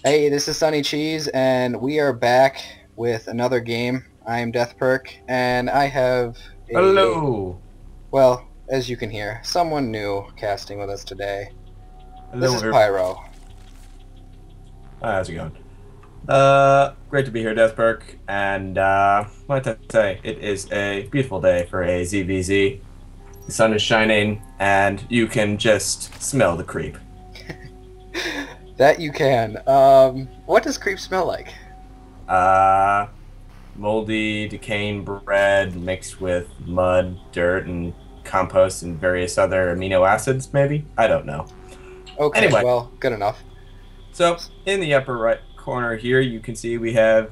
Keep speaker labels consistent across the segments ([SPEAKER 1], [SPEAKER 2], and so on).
[SPEAKER 1] Hey, this is Sunny Cheese, and we are back with another game. I am DeathPerk, and I have
[SPEAKER 2] Hello.
[SPEAKER 1] well, as you can hear, someone new casting with us today. This
[SPEAKER 2] Hello,
[SPEAKER 1] is
[SPEAKER 2] everybody.
[SPEAKER 1] Pyro.
[SPEAKER 2] How's it going? Great to be here, Deathperk. And what to say, it is a beautiful day for a ZVZ. The sun is shining, and you can just smell the creep.
[SPEAKER 1] That you can. What does creep smell like?
[SPEAKER 2] Uh, Moldy, decaying bread mixed with mud, dirt, and compost and various other amino acids, maybe? I don't know.
[SPEAKER 1] Okay,
[SPEAKER 2] Anyway,
[SPEAKER 1] well, good enough.
[SPEAKER 2] so in the upper right corner here, you can see we have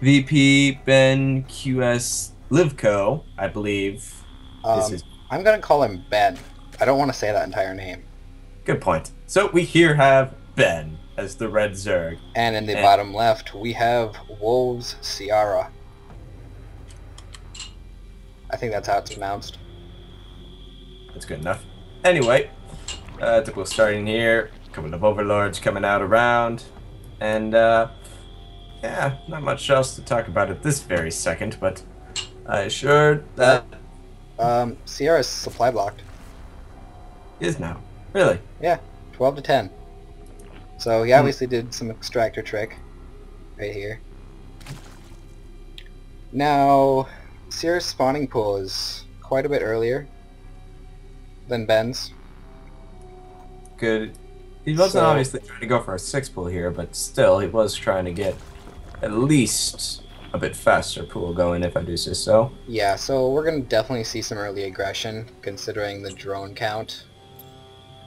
[SPEAKER 2] Vpbenqslivko, I believe is
[SPEAKER 1] Um,
[SPEAKER 2] his.
[SPEAKER 1] I'm gonna call him Ben. I don't want to say that entire name.
[SPEAKER 2] Good point. So we here have Ben as the red Zerg,
[SPEAKER 1] And in the
[SPEAKER 2] and
[SPEAKER 1] bottom left, we have WolvesCiara. I think that's how it's pronounced.
[SPEAKER 2] that's good enough. Anyway, typical starting here, a couple of overlords coming out around, and yeah, not much else to talk about at this very second, but I assured
[SPEAKER 1] That
[SPEAKER 2] that
[SPEAKER 1] Sierra's supply blocked.
[SPEAKER 2] is now. Really?
[SPEAKER 1] Yeah, 12 to 10. So he
[SPEAKER 2] Hmm.
[SPEAKER 1] obviously did some extractor trick right here. Now, Sierra's spawning pool is quite a bit earlier than Ben's.
[SPEAKER 2] Good. He wasn't
[SPEAKER 1] So,
[SPEAKER 2] obviously trying to go for a six pool here, but still, he was trying to get at least a bit faster pool going, if I do say so.
[SPEAKER 1] yeah, so we're going to definitely see some early aggression considering the drone count.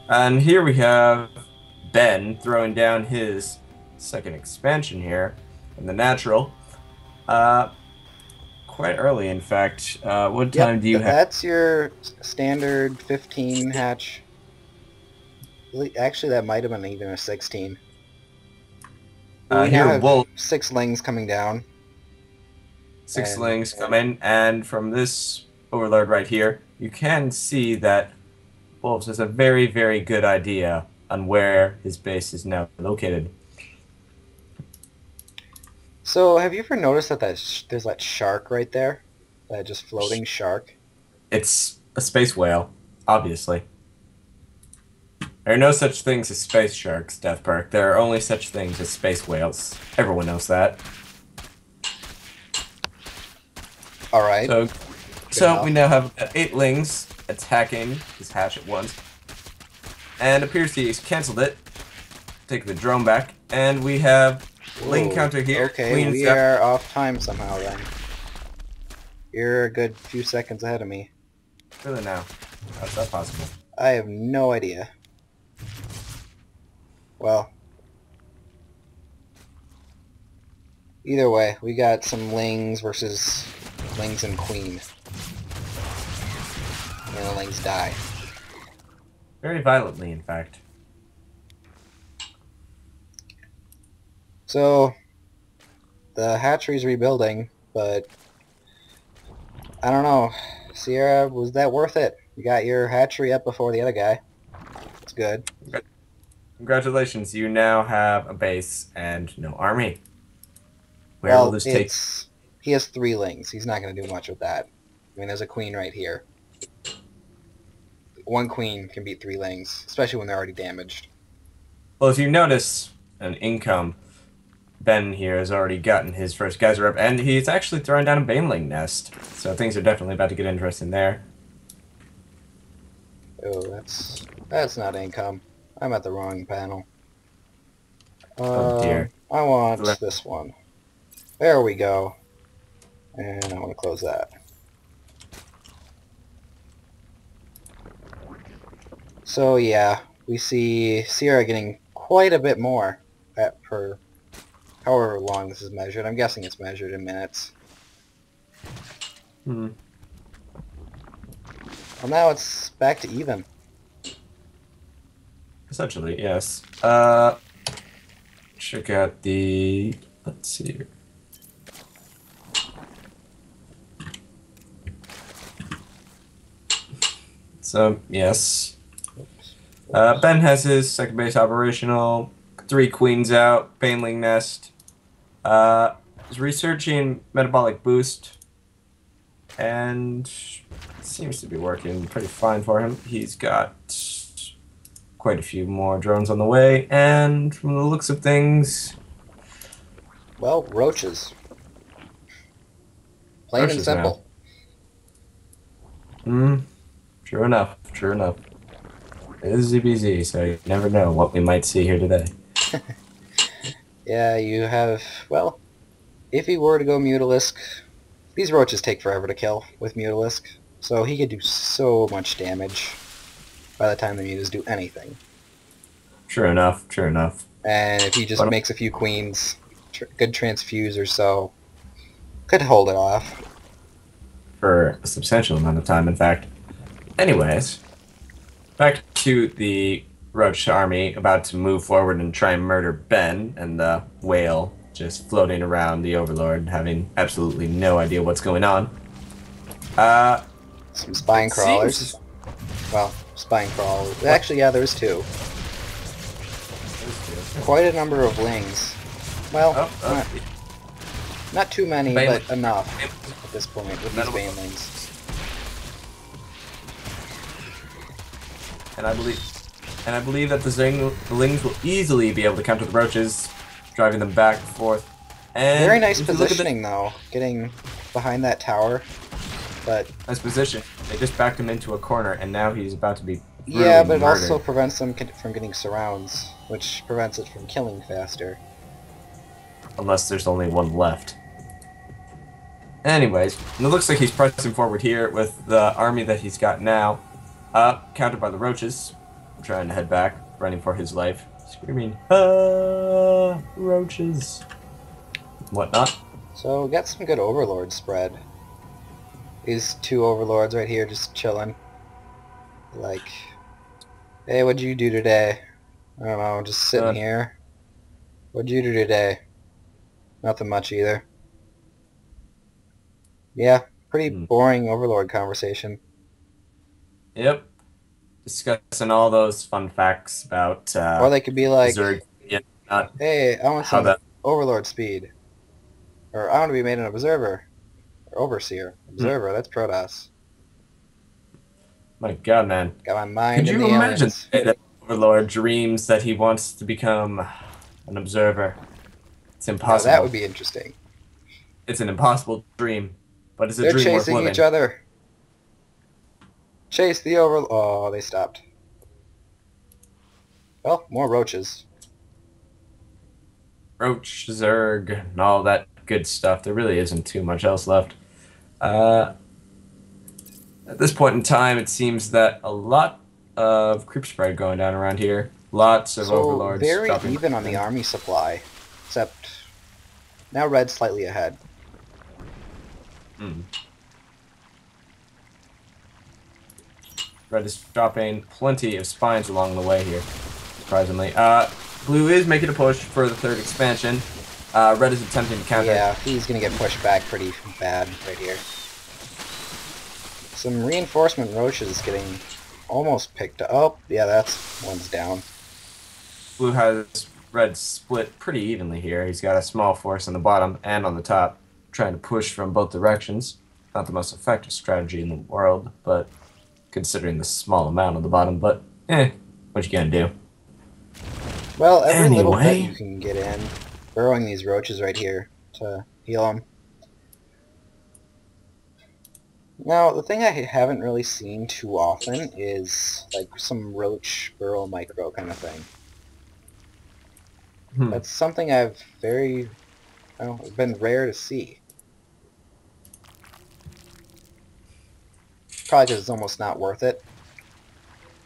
[SPEAKER 2] And here we have Ben throwing down his second expansion here in the natural. Uh, Quite early, in fact. What
[SPEAKER 1] Yep,
[SPEAKER 2] time do you have?
[SPEAKER 1] that's your standard 15 hatch. Actually, that might have been even a 16. We now
[SPEAKER 2] Here,
[SPEAKER 1] have
[SPEAKER 2] Wolf,
[SPEAKER 1] 6 lings coming down.
[SPEAKER 2] six
[SPEAKER 1] And
[SPEAKER 2] slings come in, and from this overlord right here, you can see that Wolves has a very, very good idea on where his base is now located.
[SPEAKER 1] so, have you ever noticed that there's that shark right there? That just floating shark?
[SPEAKER 2] It's a space whale, obviously. There are no such things as space sharks, Death Park. There are only such things as space whales. Everyone knows that.
[SPEAKER 1] Alright,
[SPEAKER 2] So,
[SPEAKER 1] good
[SPEAKER 2] so we
[SPEAKER 1] enough.
[SPEAKER 2] now have eight lings attacking his hatch at once, and appears he's canceled it. Take the drone back, and we have ling
[SPEAKER 1] Whoa,
[SPEAKER 2] counter here.
[SPEAKER 1] okay,
[SPEAKER 2] Cleans
[SPEAKER 1] we
[SPEAKER 2] up.
[SPEAKER 1] are off time somehow then. You're a good few seconds ahead of me.
[SPEAKER 2] Really now, how's that possible?
[SPEAKER 1] I have no idea. Well, either way, we got some lings versus lings and queen. And the lings die.
[SPEAKER 2] Very violently, in fact.
[SPEAKER 1] So, the hatchery's rebuilding, but I don't know. Sierra, was that worth it? You got your hatchery up before the other guy. It's good.
[SPEAKER 2] Congratulations, you now have a base and no army. Where will
[SPEAKER 1] Well,
[SPEAKER 2] this take?
[SPEAKER 1] he has 3 lings. He's not going to do much with that. I mean, there's a queen right here. One queen can beat 3 lings, especially when they're already damaged.
[SPEAKER 2] Well, if you notice an income, Ben here has already gotten his first geyser up, and he's actually throwing down a baneling nest. So things are definitely about to get interesting there.
[SPEAKER 1] Oh, that's not income. I'm at the wrong panel.
[SPEAKER 2] Oh dear.
[SPEAKER 1] I want this one. There we go. And I want to close that. So yeah, we see Sierra getting quite a bit more per however long this is measured. I'm guessing it's measured in minutes.
[SPEAKER 2] Hmm.
[SPEAKER 1] Well, now it's back to even.
[SPEAKER 2] Essentially, yes. Check out the. Let's see here. So yes, Ben has his second base operational. 3 queens out, baneling nest. Is researching metabolic boost, and it seems to be working pretty fine for him. He's got quite a few more drones on the way, and from the looks of things,
[SPEAKER 1] well, roaches. Plain and
[SPEAKER 2] roaches now.
[SPEAKER 1] simple.
[SPEAKER 2] True enough. True enough. It is ZBZ, so you never know what we might see here today.
[SPEAKER 1] Yeah, you have, well, if he were to go Mutalisk, these roaches take forever to kill with Mutalisk, so he could do so much damage by the time the mutas do anything.
[SPEAKER 2] True enough, true enough.
[SPEAKER 1] And if he just makes a few queens, good transfuse or so, could hold it off.
[SPEAKER 2] For a substantial amount of time, in fact. Anyways, back to the Roach army about to move forward and try and murder Ben, and the whale just floating around the Overlord, having absolutely no idea what's going on.
[SPEAKER 1] Some spine crawlers. Well, spine crawlers. Actually, yeah, there's 2. Quite a number of lings. Well, not too many, but enough at this point with these banelings.
[SPEAKER 2] And I believe that the lings will easily be able to counter the roaches, driving them back and forth. And
[SPEAKER 1] very nice positioning, though, getting behind that tower. But
[SPEAKER 2] nice position. They just backed him into a corner, and now he's about to be
[SPEAKER 1] yeah, but it
[SPEAKER 2] murdered.
[SPEAKER 1] also prevents them from getting surrounds, which prevents it from killing faster.
[SPEAKER 2] Unless there's only one left. Anyways, it looks like he's pressing forward here with the army that he's got now. Countered by the roaches. Trying to head back, running for his life. Screaming, ah, roaches. Whatnot.
[SPEAKER 1] So, we got some good Overlord spread. These 2 Overlords right here just chilling. Like, hey, what'd you do today? I don't know, just sitting here. What'd you do today? Nothing much either. Yeah, pretty boring Overlord conversation.
[SPEAKER 2] Yep. Discussing all those fun facts about
[SPEAKER 1] or they could be like,
[SPEAKER 2] Zerg,
[SPEAKER 1] hey, I want some Overlord speed. Or I want to be made an Observer. Or Overseer. Observer, that's Protoss.
[SPEAKER 2] My god, man.
[SPEAKER 1] Got my mind
[SPEAKER 2] Could
[SPEAKER 1] in
[SPEAKER 2] you
[SPEAKER 1] the
[SPEAKER 2] imagine
[SPEAKER 1] aliens.
[SPEAKER 2] that Overlord dreams that he wants to become an Observer? It's impossible.
[SPEAKER 1] Now, that would be interesting.
[SPEAKER 2] It's an impossible dream, but it's a
[SPEAKER 1] They're
[SPEAKER 2] dream worth living.
[SPEAKER 1] chasing each other. Chase the Overlord. Oh, they stopped. Well, more roaches.
[SPEAKER 2] Roach, Zerg, and all that good stuff. There really isn't too much else left. At this point in time, it seems that a lot of creep spread going down around here. Lots of Overlords.
[SPEAKER 1] Very even on the army supply, except now Red's slightly ahead.
[SPEAKER 2] Red is dropping plenty of spines along the way here, surprisingly. Blue is making a push for the 3rd expansion. Red is attempting to counter.
[SPEAKER 1] Yeah, he's going to get pushed back pretty bad right here. Some reinforcement roaches getting almost picked up. Oh, yeah, that's one's down.
[SPEAKER 2] Blue has Red split pretty evenly here. He's got a small force on the bottom and on the top, trying to push from both directions. Not the most effective strategy in the world, but considering the small amount on the bottom, but what you gonna do?
[SPEAKER 1] Well, every little bit you can get in, burrowing these roaches right here to heal them. Now, the thing I haven't really seen too often is like some roach burrow micro kind of thing. That's something I've been rare to see. Probably because it's almost not worth it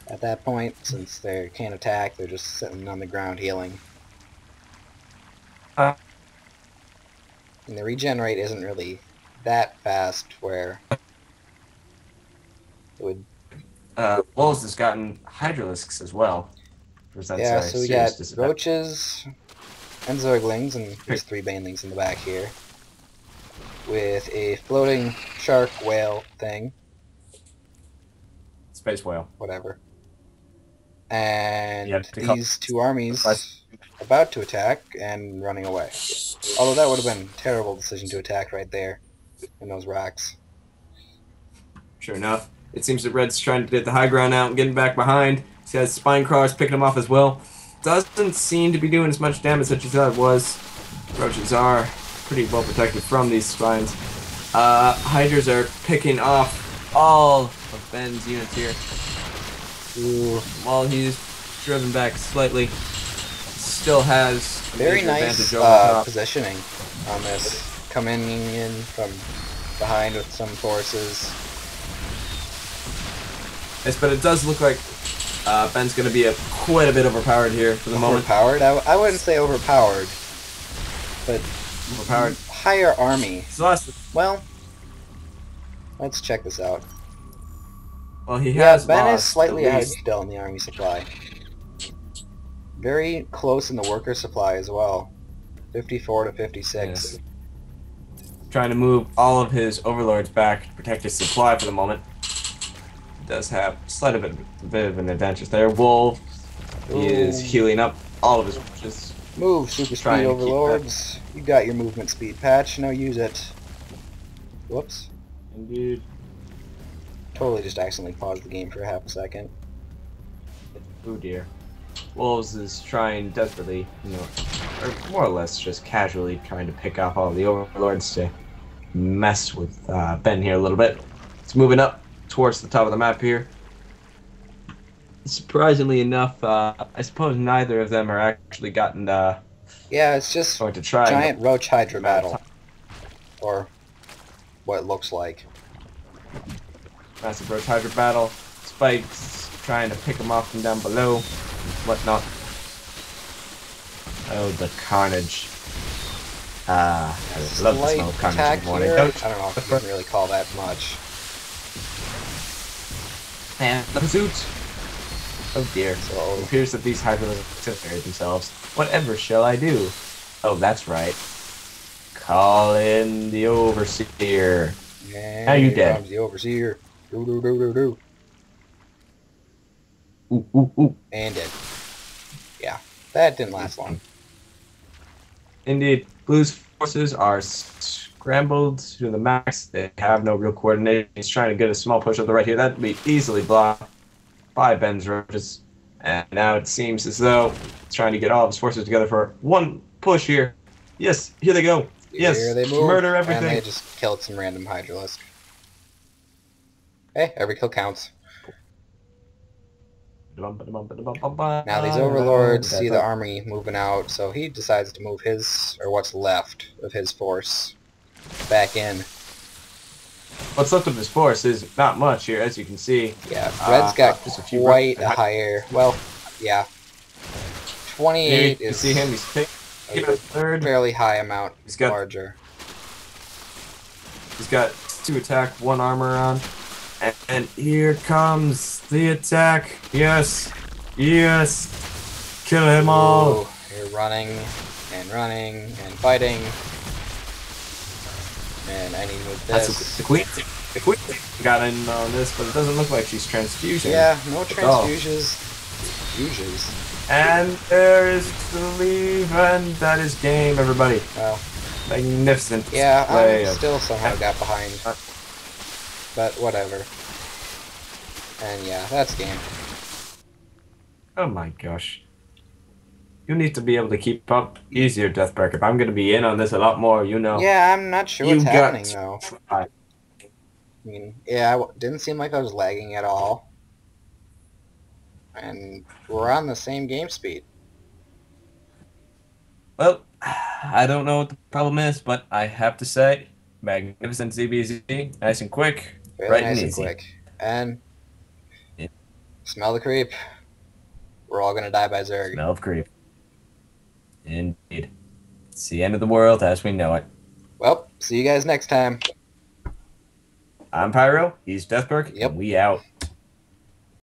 [SPEAKER 1] at that point, since they can't attack, they're just sitting on the ground healing. And the regen rate isn't really that fast where it would...
[SPEAKER 2] Wolves has gotten Hydralisks as well.
[SPEAKER 1] Yeah, so we got roaches and Zerglings, and there's 3 banelings in the back here, with a floating shark whale thing.
[SPEAKER 2] Space whale.
[SPEAKER 1] Whatever. And these 2 armies about to attack and running away. Although that would have been a terrible decision to attack right there in those rocks.
[SPEAKER 2] Sure enough, it seems that Red's trying to get the high ground out and getting back behind. He has spine crawlers picking him off as well. Doesn't seem to be doing as much damage as you thought it was. Roaches are pretty well protected from these spines. Hydras are picking off all of Ben's units here.
[SPEAKER 1] Ooh.
[SPEAKER 2] While he's driven back slightly, still has
[SPEAKER 1] very nice positioning on this. Coming in from behind with some forces.
[SPEAKER 2] Yes, but it does look like Ben's going to be quite a bit overpowered here for the moment.
[SPEAKER 1] Overpowered? I wouldn't say overpowered, but
[SPEAKER 2] overpowered.
[SPEAKER 1] Higher army.
[SPEAKER 2] Lost.
[SPEAKER 1] Well, let's check this out.
[SPEAKER 2] Well, he has
[SPEAKER 1] Ben
[SPEAKER 2] lost
[SPEAKER 1] is slightly ahead still in the army supply. Very close in the worker supply as well. 54 to 56.
[SPEAKER 2] Yes. Trying to move all of his overlords back to protect his supply for the moment. Does have a bit of an advantage there. Wolf is healing up all of his witches.
[SPEAKER 1] Move, super speed overlords. You got your movement speed patch. Now use it. Whoops.
[SPEAKER 2] Indeed.
[SPEAKER 1] Totally just accidentally paused the game for half a second.
[SPEAKER 2] Oh dear. Wolves is trying desperately, or more or less just casually trying to pick off all the overlords to mess with Ben here a little bit. It's moving up towards the top of the map here. Surprisingly enough, I suppose neither of them are actually gotten
[SPEAKER 1] yeah, it's just
[SPEAKER 2] going to try
[SPEAKER 1] giant roach hydra battle. Or what it looks like.
[SPEAKER 2] Massive roach hydra battle. Spikes trying to pick them off from down below. Whatnot. Oh, the carnage. I love the smell of carnage in the morning.
[SPEAKER 1] I don't know if you can really call that much.
[SPEAKER 2] And the pursuit. Oh dear. So it appears that these hydras have buried themselves. Whatever shall I do? Oh, that's right. Call in the overseer.
[SPEAKER 1] And
[SPEAKER 2] now you dead.
[SPEAKER 1] Comes the overseer. Do.
[SPEAKER 2] Ooh.
[SPEAKER 1] And dead. Yeah, that didn't last long.
[SPEAKER 2] Indeed. Blue's forces are scrambled to the max. They have no real coordination. He's trying to get a small push on the right here. That would be easily blocked by Ben's roaches. And now it seems as though he's trying to get all of his forces together for one push here. Yes, here they go. Yes,
[SPEAKER 1] here they move,
[SPEAKER 2] murder everything.
[SPEAKER 1] And they just killed some random hydralisk. Hey, every kill counts. Now these overlords see the army moving out, so he decides to move his, or what's left of his force, back in.
[SPEAKER 2] What's left of his force is not much here, as you can see.
[SPEAKER 1] Yeah, Red's got quite a higher, well, yeah. 28
[SPEAKER 2] you
[SPEAKER 1] is
[SPEAKER 2] see him, he's taking a third.
[SPEAKER 1] Fairly high amount larger.
[SPEAKER 2] He's got 2 attack, 1 armor on. And here comes the attack. Yes. Kill him all.
[SPEAKER 1] You're running and fighting. And I need to move this.
[SPEAKER 2] The queen got in on this, but it doesn't look like she's transfusing.
[SPEAKER 1] Yeah, no transfusions.
[SPEAKER 2] And there is the leave, and that is game, everybody.
[SPEAKER 1] Wow.
[SPEAKER 2] Magnificent.
[SPEAKER 1] Yeah, I still somehow got behind. But whatever. And yeah, that's game.
[SPEAKER 2] Oh my gosh. You need to be able to keep up easier, Deathbreaker. I'm going to be in on this a lot more,
[SPEAKER 1] Yeah, I'm not sure what's happening, though. I mean, yeah, it didn't seem like I was lagging at all. And we're on the same game speed.
[SPEAKER 2] Well, I don't know what the problem is, but I have to say, magnificent ZBZ, nice and quick,
[SPEAKER 1] Very nice and quick. And smell the creep. We're all gonna die by Zerg.
[SPEAKER 2] Smell of creep. Indeed. It's the end of the world as we know it.
[SPEAKER 1] Well, see you guys next time.
[SPEAKER 2] I'm Pyro, he's Deathberg, and we out.